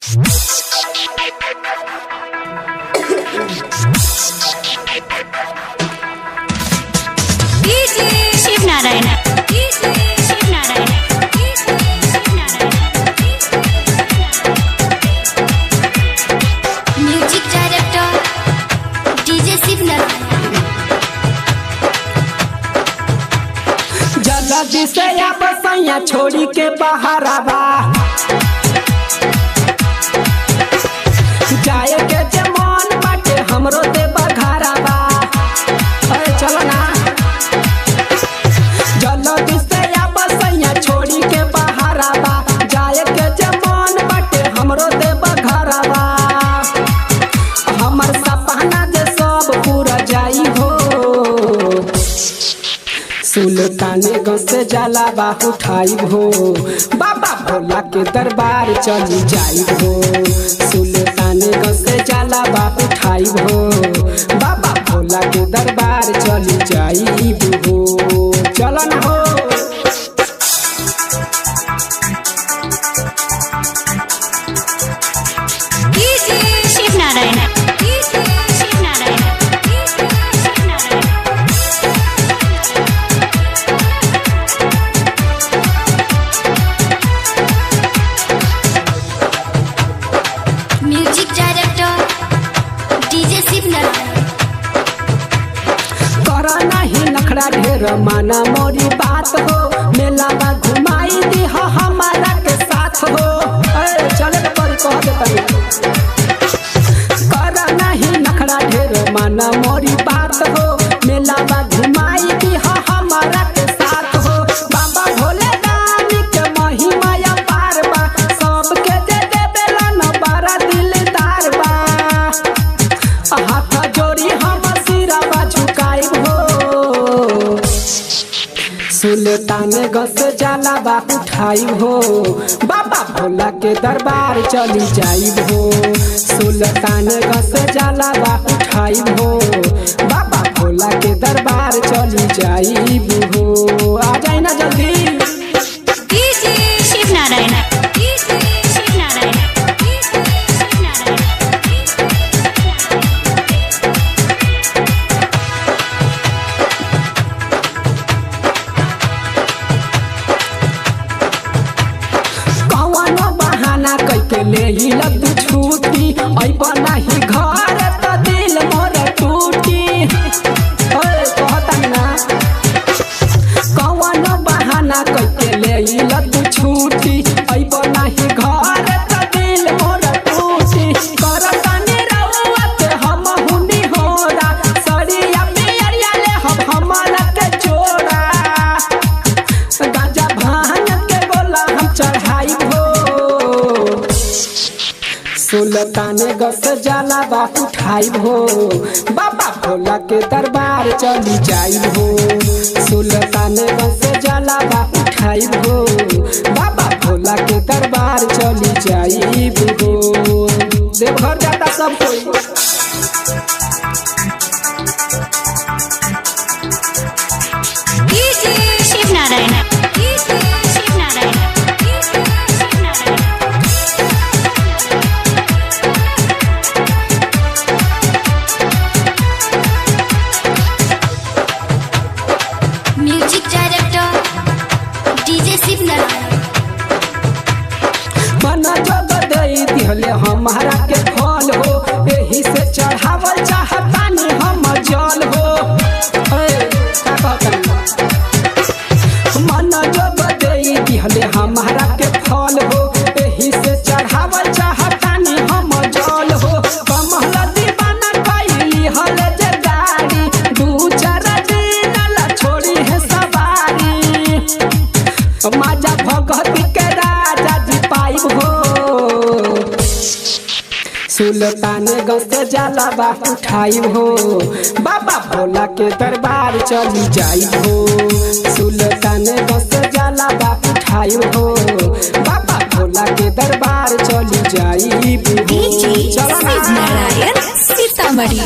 Shiv Narayan music director DJ Shiv Narayan. जल्दी से या बसैया छोड़ी के बाहर आवा, जाए के जे मन बाटे हमरो दे बघारावा। अरे चलो ना, जल्दी से या बसैया छोड़ी के बाहर आवा, जाए के जे मन बाटे हमरो दे बघारावा। हमर सपना जे सब पूरा जाई हो, सुल्तानगंज से जलावा उठाई हो, बाबा भोला के दरबार चली जाई हो। सुल्तानगंज से जलावा उठाई हो, बाबा भोला के दरबार चली जाई हो। चलन हो Shiv Narayan music director DJ Shiv Narayan. करा नहीं नखरा ढेर माना मोरी बात हो, मेला में घुमाई दी हो हमारा के साथ हो। अरे चले पर कह दे करा नहीं नखरा ढेर माना मोरी बात हो, मेला में घुमाई दी हो हमारा के साथ हो। बाबा भोले दानी के महिमा अपार बा, सबके दे देवेला न बड़ा दिलदार बा। हाथ जोड़ी हम सिरवा झुकाई हो, सुल्तानगंज से जलावा उठाई हो, बाबा भोला के दरबार चली जाई हो। सुल्तानगंज से जलावा उठाई हो, बाबा भोला के दरबार चली जाई हो। आ जाए ना जल्दी शिव नारायण कैके ले ही लग छूटी, ऐबा नहीं घर तो दिल मोर टूटी। कहता ना कौन बहाना कैके ले ही लग छूटी, ऐबा नहीं घर तो दिल मोर टूटी। करता निरहुआ के हम हुनी होरा, सड़िया पियरिया ले हमारा के चोरा। गांजा भांग के गोला हम चढ़ाई हो, सुल्तानगंज से जलावा उठाई हो, बाबा भोला के दरबार चली जाई हो। सुल्तानगंज से जलावा उठाई हो, बाबा भोला के दरबार चली जाई हो। देवघर जाता सब कोई। Shiv Narayan music director DJ Shiv Narayan. बना जग दई दिहले हमारा के फल हो, एही से चढ़ावल चाहतानी हम जल हो। मन जग दई दिहले हमारा के फल हो, एही से चढ़ावल चाहतानी हम जल हो। कमला दीवाना कैली हले जे गाड़ी, दू चार दिन ला छोड़ी है सवारी। माजा भगती के राजा जी पाई हो, सुल्तानगंज से जलावा उठाई हो, बाबा भोला के दरबार चली जाई हो। सुल्तानगंज से जलावा उठाई हो, बाबा भोला के दरबार चली जाई हो। शिव नारायण सीतामढ़ी।